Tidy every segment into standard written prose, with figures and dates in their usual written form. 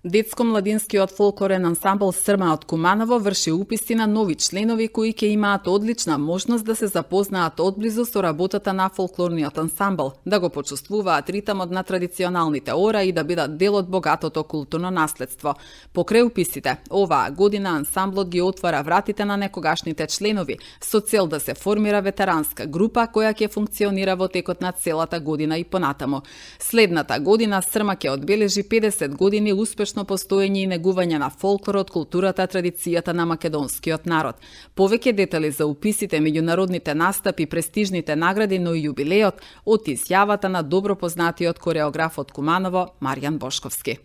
Детско-младинскиот фолклорен ансамбл Срма од Куманово врши уписи на нови членови кои ќе имаат одлична можност да се запознаат одблизу со работата на фолклорниот ансамбл, да го почувствуваат ритмот на традиционалните ора и да бидат дел од богатото културно наследство. Покрај уписите, оваа година ансамблот ги отвара вратите на некогашните членови со цел да се формира ветеранска група која ќе функционира во текот на целата година и понатаму. Следната година Срма ќе одбележи 50 години успешно постоење и негување на фолклорот, културата, традицијата на македонскиот народ. Повеќе детали за уписите, меѓународните настапи, престижните награди, но и јубилеот од изјавата на добро познатиот кореограф од Куманово Маријан Бошковски.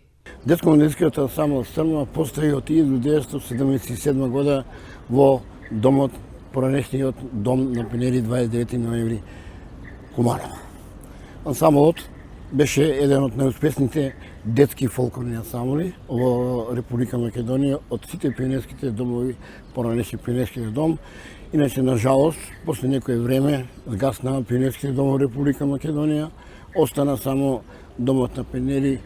Детско-младинскиот ансамбл Срма постои од 1977 година во домот, поранешниот дом на Пенери 29 ноември Куманово. Ансамблот беше еден од најуспешните детски фолклорни ансамбли во Република Македонија од сите пионерските домови, поранешни пионерските дом. Иначе, на жалост, после некое време згасна пионерските дом во Република Македонија, остана само домот на Пенери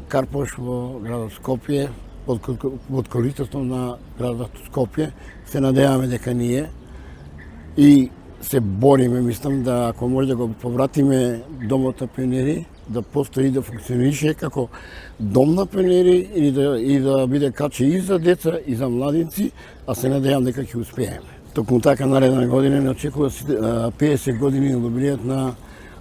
Карпош во градот Скопје, под користот на градот Скопје. Се надеваме дека ние и се бориме, мислам, да ако може да го повратиме домот на пионери, да постои да функционише како дом на пионери и да биде каче и за деца и за младинци, а се надевам дека ќе успееме. Токму така наредна година не очекува 50 години јубилејот на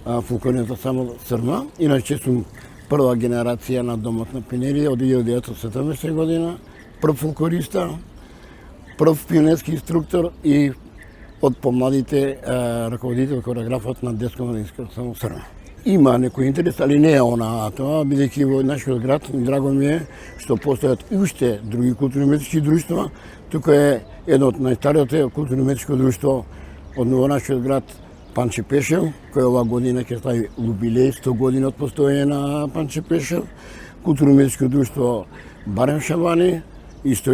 фолклорниот ансамбл Срма. Иначе сум прва генерација на домот на пионери од 1970 година, прв фолклориста, прв пионерски инструктор и од помладите раководител кореографот на детско-младинскиот ансамбл Срма. Има некој интерес, али не е она тоа, бидејќи во нашиот град, драго ми е што постојат и уште други културно-уметнички друштва. Тука е едно од најстариот културно-уметничко друштво од нашиот град Панче Пешев, кој оваа година ќе слави јубилеј 100 години од постоење на Панче Пешев. Културно-уметничко друштво Барем Шабани, исто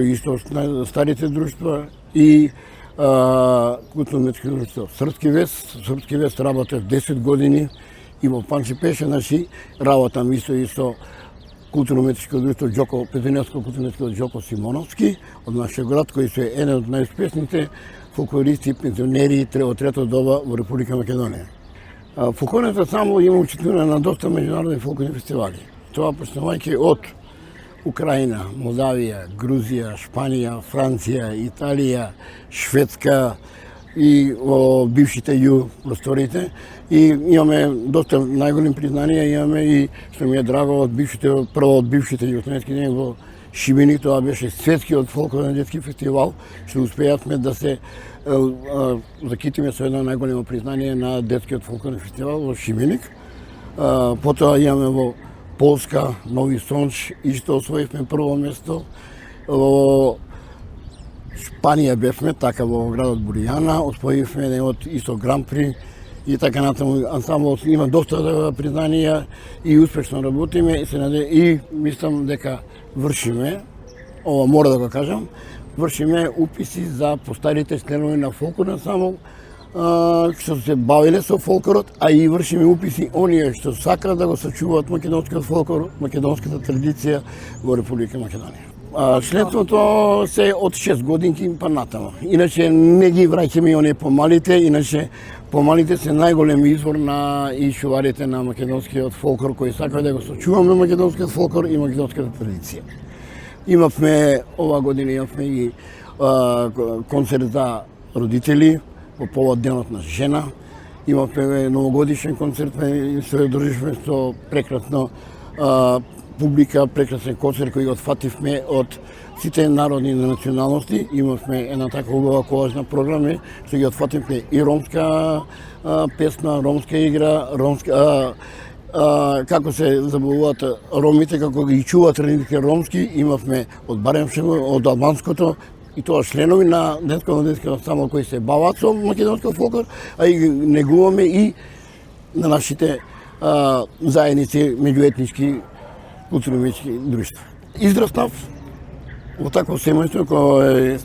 старите друштва и културно-уметничко друштво Српски вест работи 10 години. И во Панче Пешев, значи, работам исто со културно-уметничко друштво Џоко, пензионерско културно-уметничко Џоко Симоновски, од нашиот град, кој се еден од најуспешните фолклористи и пензионери од трето доба во Република Македонија. Фолклорниот ансамбл има учествување на доста меѓународни фолклорни фестивали. Тоа почнувајќи од Украина, Молдавија, Грузија, Шпанија, Франција, Италија, Шведска и во бившите ју просториите. И имаме доста најголеми признанија, имаме и, што ми е драго, прво од бившите југословенски дни во Шибеник, тоа беше светскиот фолклорен детски фестивал, што успеавме да се закитиме со едно најголемо признание на детскиот фолклорен фестивал во Шибеник. Потоа имаме во Полска, Нови Сонч, исто освоивме прво место. Во Шпанија бевме, така во градот Буријана, освоивме еден од исто Гран-при и така натаму. Ансамблот има доста признанија и успешно работиме и мислам дека вршиме, ова мора да го кажам, вршиме уписи за постарите членови на фолклорен ансамбл, што се бавиле со фолклорот, а и вршиме уписи оние што сакаат да го сачуваат македонскиот фолклор, македонската традиција во Република Македонија. Членството се од 6 годинки па натаму. Иначе не ги враќаме и оние помалите, иначе помалите се најголем извор на и шуварите на македонскиот фолклор кои сакаат да го сочуваме македонскиот фолклор и македонската традиција. Имавме оваа година и концерт за родители по повод денот на жена. Имавме новогодишен концерт, се одрживме со прекрасно публика, прекрасен концерт кој го отфативме од сите народни националности. Имавме една така убава колажна програма, што ги отфативме и ромска песна, ромска игра, како се забавуваат ромите, како ги чуваат tradiните ромски. Имавме од Баремшево, од албанското, и тоа членови на детско-младинскиот ансамбл кои се бават со македонскиот фолклор, а и негуваме и на нашите заедници меѓуетнички културно-уметнички друштва. Израснав во такво семејство кој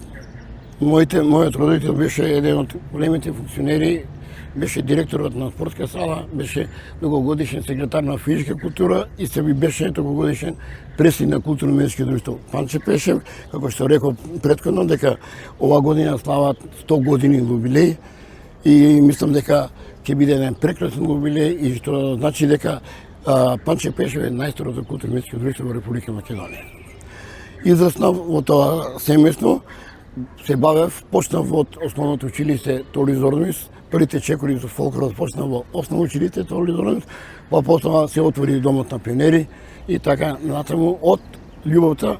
мојот родител беше еден од големите функционери беше директорот на спортска сала, беше многогодишен секретар на физичка култура и се би беше многогодишен председник на културно-медичко друштво Панче Пешев, како што реков претходно дека ова година слават 100 години јубилеј и мислам дека ќе биде еден прекрасен јубилеј и што значи дека Панче Пешев е најстарото културно-медичко друштво во Република Македонија. Израснав во тоа семејство, се бавев, почнав од основното училиште Толи Зорнис, првите чекори за фолклорот почнав во основно училиште Толи Зорнис, па после се отвори домот на пионери и така натаму од љубовта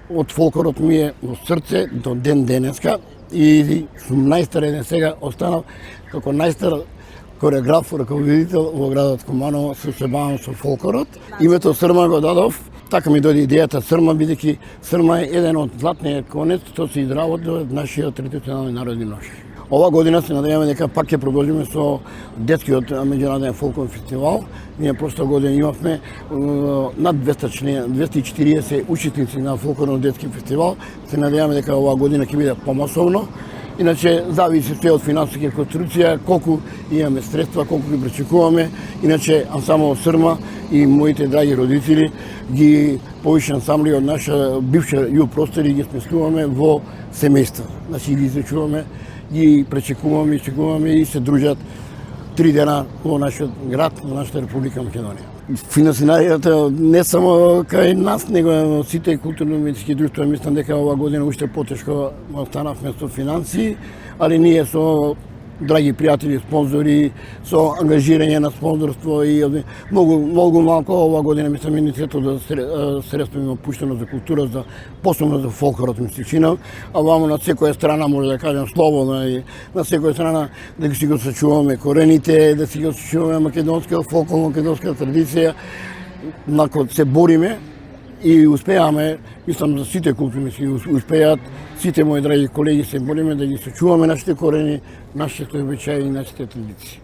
од фолклорот ми е во срце до ден денеска и сум најстар сега останав како најстар кореограф, раководител во градот Куманово, се бавам со фолклорот. Името Срма го дадов. Така ми дојде идејата Срма, бидејќи Срма е еден од златниот конец што се изработил од нашиот традиционални народни ноши. Ова година се надеваме дека пак ќе продолжиме со детскиот меѓународен фолклорен фестивал. Ние прошла година имавме над 240 учесници на фолклорен детски фестивал. Се надеваме дека оваа година ќе биде помасовно. Иначе зависи се од финансиска конструкција, колку имаме средства, колку ги пречекуваме. Иначе ансамбл Срма и моите драги родители ги повише ансамбли од наша бивша ју простори ги сместуваме во семејства. Значи ги изучуваме, ги пречекуваме, изчекуваме и се дружат 3 дена во нашиот град, во нашата Република Македонија. Финансирањето не само кај нас, него во сите културно-медички друштва, мислам дека ова година уште потешко останавме со финансии, али ние со драги пријатели, спонзори, со ангажирање на спонзорство и многу малку ова година мислам иницијативата да средства има пуштено за култура, за посебно за фолклорот ми се чина, а вамо на секоја страна може да кажем слободно и на секоја страна да си го сачуваме корените, да си го сачуваме македонска фолклор, македонска традиција, након се бориме и успеаме, мислам за сите култури си успеат, сите мои драги колеги се бориме да ги сачуваме нашите корени, нашите обичаи и нашите традиции.